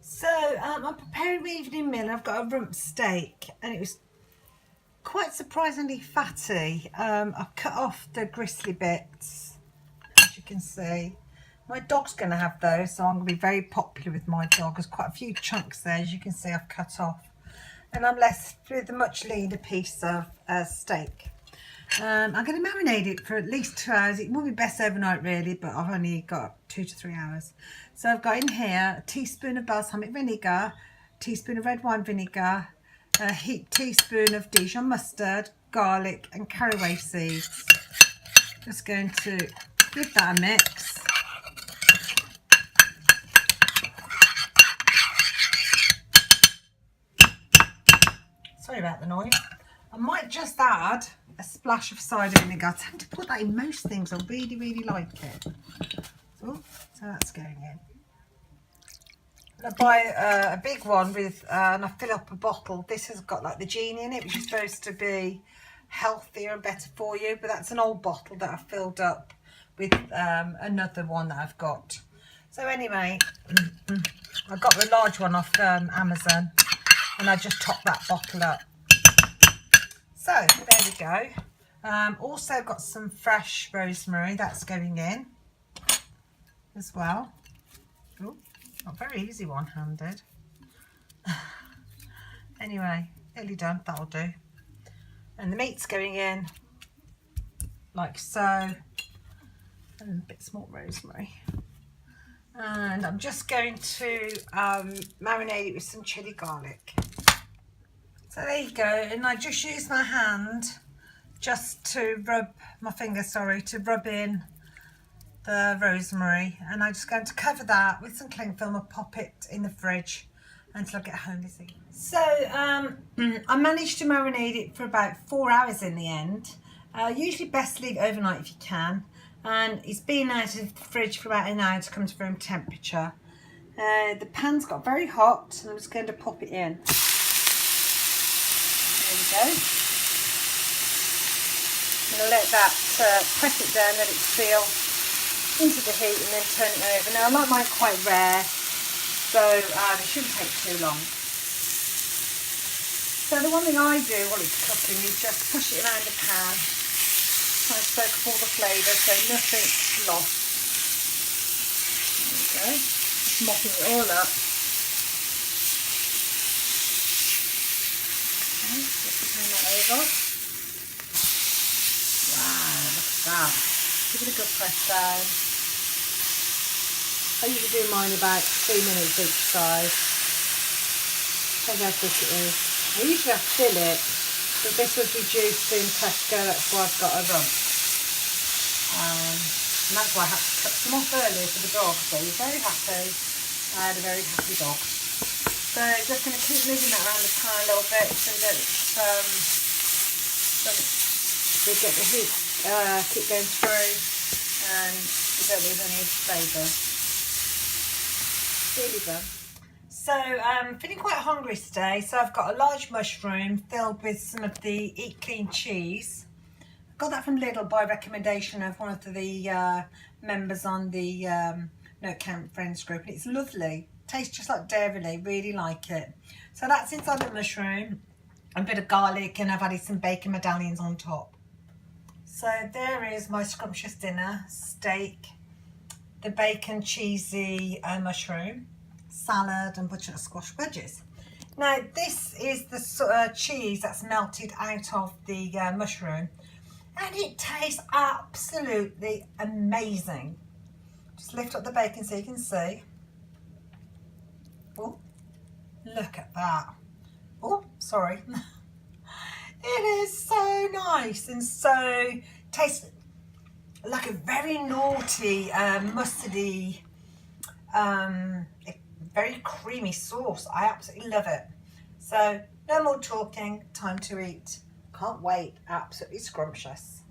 So I'm preparing my evening meal. I've got a rump steak and it was quite surprisingly fatty. I've cut off the gristly bits, as you can see. My dog's going to have those, so I'm going to be very popular with my dog. There's quite a few chunks there, as you can see I've cut off. And I'm left with a much leaner piece of steak. I'm going to marinate it for at least 2 hours. It would be best overnight really, but I've only got 2 to 3 hours. So I've got in here a teaspoon of balsamic vinegar, a teaspoon of red wine vinegar, a heaped teaspoon of Dijon mustard, garlic and caraway seeds. Just going to give that a mix. Sorry about the noise. I might just add a splash of cider vinegar. I tend to put that in most things. I really like it. So that's going in. I buy a big one with, and I fill up a bottle. This has got like the genie in it, which is supposed to be healthier and better for you. But that's an old bottle that I've filled up with another one that I've got. So anyway, I got the large one off Amazon, and I just topped that bottle up. So there we go. Also got some fresh rosemary that's going in as well. Oh, not very easy one-handed. Anyway, nearly done. That'll do. And the meat's going in like so, and a bit more rosemary. And I'm just going to marinate it with some chilli garlic. So there you go, and I just use my hand just to rub, my finger, sorry, to rub in the rosemary. And I'm just going to cover that with some cling film and pop it in the fridge until I get home this evening. So I managed to marinate it for about 4 hours in the end. Usually best to leave it overnight if you can. And it's been out of the fridge for about an hour to come to room temperature. The pan's got very hot, and I'm just going to pop it in. There we go. I'm going to let that press it down, let it seal into the heat, and then turn it over. Now I like mine quite rare, so it shouldn't take too long. So the one thing I do while it's cooking is just push it around the pan, try to soak up all the flavour so nothing's lost. There we go. Just mopping it all up. Just turn that over. Wow, look at that. Give it a good press down. I usually do mine about 3 minutes each side. Depends how quick it is. I usually have to fill it, but this was reduced in Tesco, that's why I've got a rump. And that's why I had to cut some off earlier for the dog, so he's very happy. I had a very happy dog. So just going to keep moving that around the pan a little bit so that we get the heat keep going through and we don't lose any flavour. Really done. So I'm feeling quite hungry today, so I've got a large mushroom filled with some of the Eat Clean cheese. I got that from Lidl by recommendation of one of the members on the No Count Friends group, and it's lovely. Tastes just like dairy, really like it. So that's inside the mushroom, a bit of garlic, and I've added some bacon medallions on top. So there is my scrumptious dinner: steak, the bacon cheesy mushroom, salad and butternut squash wedges. Now this is the cheese that's melted out of the mushroom, and it tastes absolutely amazing. Just lift up the bacon so you can see. Oh, look at that. Oh, sorry. It is so nice and so tastes like a very naughty, mustardy, very creamy sauce. I absolutely love it. So no more talking, time to eat. Can't wait, absolutely scrumptious.